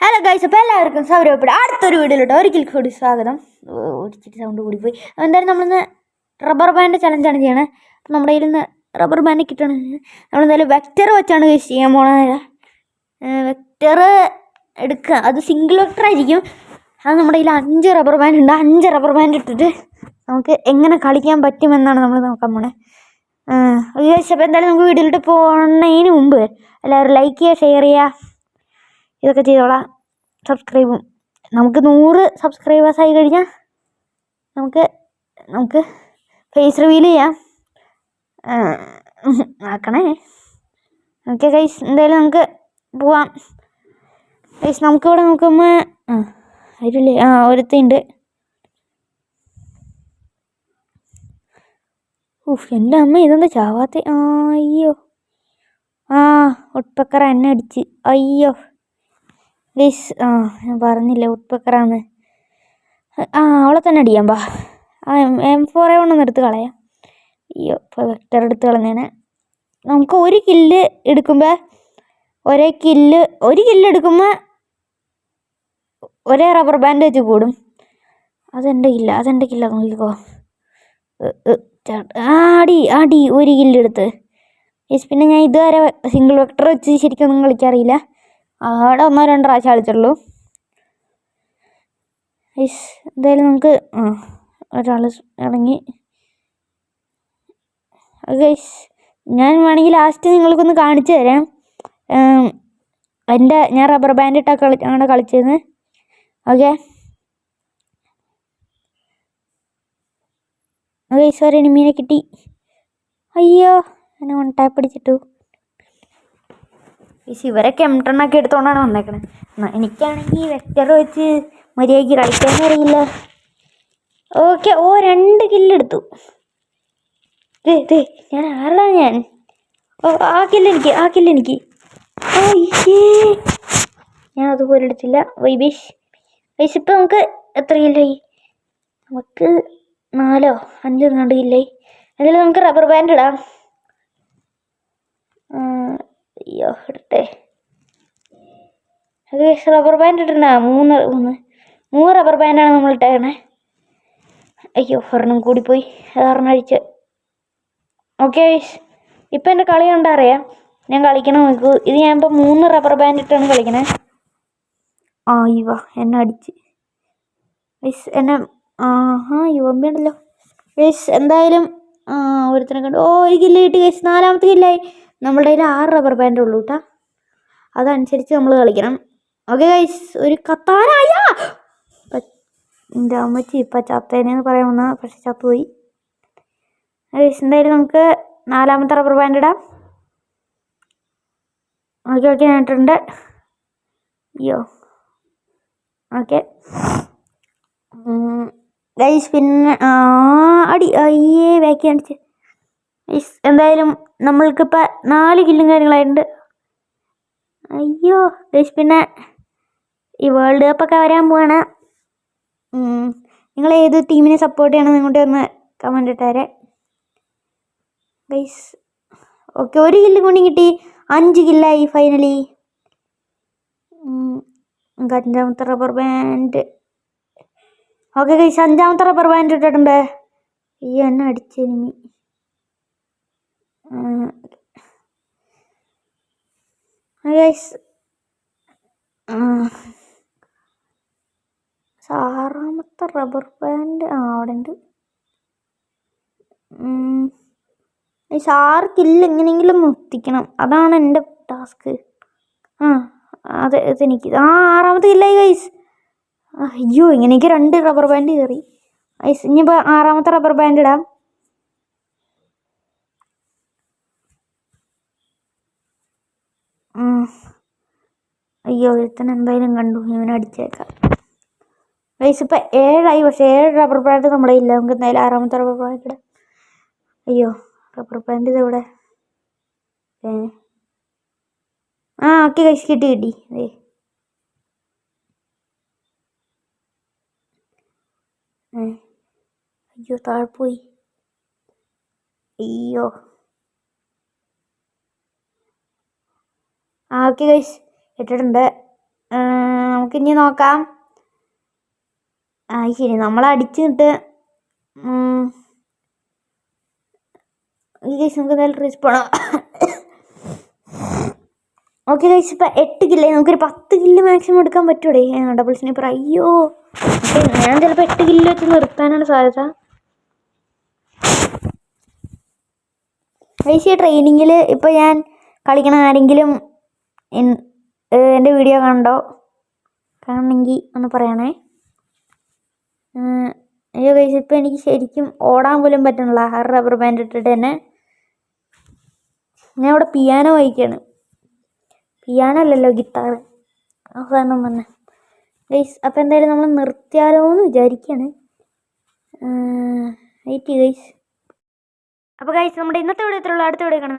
Hello guys, അപ്പോൾ എല്ലാവർക്കും സൗരഭയുടെ അടുത്തൊരു വീഡിയോയിലോട്ട് ഒരിക്കൽ കൂടി സ്വാഗതം. ഒരിക്കൽ സൗണ്ട് കൂടി പോയി. എന്തായാലും നമ്മളിന്ന് റബ്ബർ ബാൻഡ് ചലഞ്ചാണ് ചെയ്യണത്. അപ്പം നമ്മുടെ കയ്യിൽ നിന്ന് റബ്ബർ ബാൻഡ് കിട്ടണം. നമ്മളെന്തായാലും വെക്റ്റർ വെച്ചാണ് ഗൈസ് ചെയ്യാൻ പോണത്. വെക്റ്റർ എടുക്കുക, അത് സിംഗിൾ വെക്റ്റർ ആയിരിക്കും. അത് നമ്മുടെ കയ്യിൽ 5 റബ്ബർ ബാൻഡ് ഉണ്ട്. 5 റബ്ബർ ബാൻഡ് ഇട്ടിട്ട് നമുക്ക് എങ്ങനെ കളിക്കാൻ പറ്റുമെന്നാണ് നമ്മൾ നോക്കാൻ പോണത്. ഗൈസ്, അപ്പോൾ എന്തായാലും നമുക്ക് വീഡിയോയിലോട്ട് പോകുന്നതിന് മുമ്പ് എല്ലാവരും ലൈക്ക് ചെയ്യുക, ഷെയർ ചെയ്യുക, ഇതൊക്കെ ചെയ്തോളാം. സബ്സ്ക്രൈബും നമുക്ക് 100 സബ്സ്ക്രൈബേഴ്സ് ആയി കഴിഞ്ഞാൽ നമുക്ക് ഫേസ് റിവീൽ ചെയ്യാം. ആക്കണേ. ഓക്കെ ഗൈസ്, എന്തായാലും നമുക്ക് പോവാം. ഗൈസ്, നമുക്കിവിടെ നോക്കുമ്പോൾ അതില്ലേ ഒരുത്തുണ്ട്. എൻ്റെ അമ്മ ഇതെന്താ ചാവാത്ത? അയ്യോ, ഒട്ടപ്പക്കറ എന്നെ അടിച്ച്. അയ്യോ ഗൈസ്, ഞാൻ പറഞ്ഞില്ല ഉട്ട്പക്കറാന്ന്. അവളെ തന്നെ അടിയാം. M4 കൊണ്ടൊന്ന് എടുത്ത് കളയാം. അയ്യോ, ഇപ്പോൾ വെക്റ്റർ എടുത്ത് കളഞ്ഞേനെ. നമുക്ക് ഒരു കില്ല് എടുക്കുമ്പോൾ ഒരു കില്ല് എടുക്കുമ്പോൾ ഒരേ റബ്ബർ ബാൻഡ് വെച്ച് കൂടും. അതെൻ്റെ കില്ല നോക്കിക്കോ. ആടി ഒരു കില്ലെടുത്ത്. പിന്നെ ഞാൻ ഇതുവരെ സിംഗിൾ വെക്റ്റർ വെച്ച് ശരിക്കൊന്നും കളിക്കാറില്ല. അവിടെ 1-2 പ്രാവശ്യം കളിച്ചുള്ളൂ. എന്തായാലും നമുക്ക് ഒരാൾ ഇറങ്ങി. ഗൈസ്, ഞാൻ വേണമെങ്കിൽ ലാസ്റ്റ് നിങ്ങൾക്കൊന്ന് കാണിച്ചു തരാം. ഞാൻ റബ്ബർ ബാൻഡ് ഇട്ടാണ് കളിച്ചത്. ഓക്കെ ഗൈസ്, ഒരു എനിമീനെ കിട്ടി. അയ്യോ, എന്നെ 1 ടാപ്പ് അടിച്ചിട്ടു. ഇവരൊക്കെ M10 എടുത്തോണ്ടാണ് വന്നേക്കണത്. എനിക്കാണെങ്കിൽ വെക്റ്റർ വെച്ച് മര്യാദയ്ക്ക് കളിക്കാനും അറിയില്ല. ഓക്കെ, 2 കില്ലെടുത്തു. ഞാൻ ആ കില്ലെനിക്ക്. ഞാൻ അതുപോലെ എടുത്തില്ല. വൈബേഷ് ഇപ്പം നമുക്ക് എത്ര കില്ലായി? നമുക്ക് 4-5 കണ്ട് കില്ലായി. എന്തായാലും നമുക്ക് റബ്ബർ ബാൻഡ് ഇടാം. അയ്യോ, ഇടട്ടെ. അത് റബ്ബർ ബാൻഡ് ഇടണ്ട. 3 റബ്ബർ ബാൻഡാണ് നമ്മൾ ഇട്ടേക്കണേ. അയ്യോ, ഒരെണ്ണം കൂടിപ്പോയി. അതൊരെണ്ണം അഴിച്ച്. ഓക്കെ ഗൈസ്, ഇപ്പം എൻ്റെ കളി കണ്ടാൽ അറിയാം ഞാൻ കളിക്കണം. നോക്കൂ, ഇത് ഞാനിപ്പോൾ 3 റബ്ബർ ബാൻഡ് ഇട്ടാണ് കളിക്കണേ. ഇവ എന്നെ അടിച്ച് ഗൈസ്. എന്നെ യുവമ്പി ഉണ്ടല്ലോ ഗൈസ്. എന്തായാലും ഒരുത്തനെ കണ്ടു. 1 കില്ല് കിട്ടി ഗൈസ്. 4ാമത്തെ കില്ലായി. നമ്മളുടെ കയ്യിൽ 6 റബ്ബർ ബാൻഡ് ഉള്ളൂ കേട്ടോ. അതനുസരിച്ച് നമ്മൾ കളിക്കണം. ഓക്കെ ഗൈസ്, ഒരു കത്താനായ എൻ്റെ അമ്മച്ചി ഇപ്പം ചത്തേനെന്ന് പറയാൻ വന്ന, പക്ഷെ ചത്തുപോയി ഗൈസ്. എന്തായാലും നമുക്ക് 4ാമത്തെ റബ്ബർ ബാൻഡ് ഇടാം. ഓക്കെ ഞാൻ ഇട്ടിട്ടുണ്ട്. അയ്യോ, ഓക്കെ ഗൈസ്. പിന്നെ അയ്യേ ബാക്കി കാണിച്ച് ഗൈസ്. എന്തായാലും നമ്മൾക്കിപ്പോൾ 4 കില്ലും കാര്യങ്ങളായിട്ടുണ്ട്. അയ്യോ ഗൈസ്, പിന്നെ ഈ വേൾഡ് കപ്പൊക്കെ വരാൻ പോവാണ്. നിങ്ങൾ ഏത് ടീമിനെ സപ്പോർട്ട് ചെയ്യണം നിങ്ങളുടെ ഒന്ന് കമൻറ്റ് ഇട്ടേരെ ഗൈസ്. ഓക്കെ, 1 കില്ലും കൂടി കിട്ടി. 5 കില്ലായി ഫൈനലി. 5ാമത്തെ റബ്ബർ ബാൻഡ്. ഓക്കെ ഗൈസ്, 5ാമത്തെ റബ്ബർ ബാൻഡ് ഇട്ടിട്ടുണ്ട്. ഈ എന്നെ അടിച്ചെനിമി. ഗൈസ്, 6ാമത്തെ റബ്ബർ ബാൻഡ് അവിടെ ഉണ്ട്. 6 കില്ല് എങ്ങനെയെങ്കിലും എത്തിക്കണം, അതാണ് എൻ്റെ ടാസ്ക്. ഇതെനിക്ക് 6ാമത്തെ കില്ലായി ഗൈസ്. അയ്യോ, ഇങ്ങനെയൊക്കെ 2 റബ്ബർ ബാൻഡ് കയറി ഗൈസ്. ഇനിയിപ്പോൾ 6ാമത്തെ റബ്ബർ ബാൻഡ് ഇടാം. അയ്യോ, ഒരുത്തനെ എന്തായാലും കണ്ടു. ഇവനെ അടിച്ചേക്കാം ഗൈസ്. ഇപ്പം 7 ആയി, പക്ഷേ 7 റബ്ബർ ബാൻഡ് നമ്മുടെ ഇല്ല. നമുക്ക് എന്തായാലും 6ാമത്തെ റബ്ബർ ബാൻഡ് ഇടാം. അയ്യോ, റബ്ബർ ബാൻഡ് ഇതെവിടെ? ഓക്കെ ഗൈസ്, കിട്ടി. അയ്യോ, താഴെ പോയി. അയ്യോ, ഓക്കെ ഗൈസ്, ഇട്ടിട്ടുണ്ട്. നമുക്കിനി നോക്കാം. ശരി, നമ്മളടിച്ചിട്ട് ഗൈസ് നമുക്ക് എന്തായാലും റീച്ച് പോകണം. ഓക്കെ ഗൈസ്, ഇപ്പം 8 കില്ല്, നമുക്കൊരു 10 കില്ല് മാക്സിമം എടുക്കാൻ പറ്റൂടെ? Double sniper. അയ്യോ, ഞാൻ ചിലപ്പോൾ 8 കില്ല് വെച്ച് നിർത്താനാണ് സാധ്യത. ഗൈസ്, ഈ ട്രെയിനിങ്ങിൽ ഇപ്പോൾ ഞാൻ കളിക്കണ ആരെങ്കിലും എൻ്റെ വീഡിയോ കാണണമെങ്കിൽ ഒന്ന് പറയണേ. അയ്യോ ഗൈസ്, ഇപ്പം എനിക്ക് ശരിക്കും ഓടാൻ പോലും പറ്റണില്ല റബ്ബർ ബാൻഡ് ഇട്ടിട്ട് തന്നെ. ഞാൻ ഇവിടെ പിയാനോ വായിക്കുകയാണ്. പിയാനോ അല്ലല്ലോ, ഗിത്താർ. അവസാനം വന്നെ ഗൈസ്. അപ്പോൾ എന്തായാലും നമ്മൾ നിർത്തിയാലോ എന്ന് വിചാരിക്കുകയാണ്. Wait guys. അപ്പോൾ ഗൈസ്, നമ്മുടെ ഇന്നത്തെ വീഡിയോ ഇത്രയുള്ളൂ. അടുത്ത വീഡിയോ കാണാം.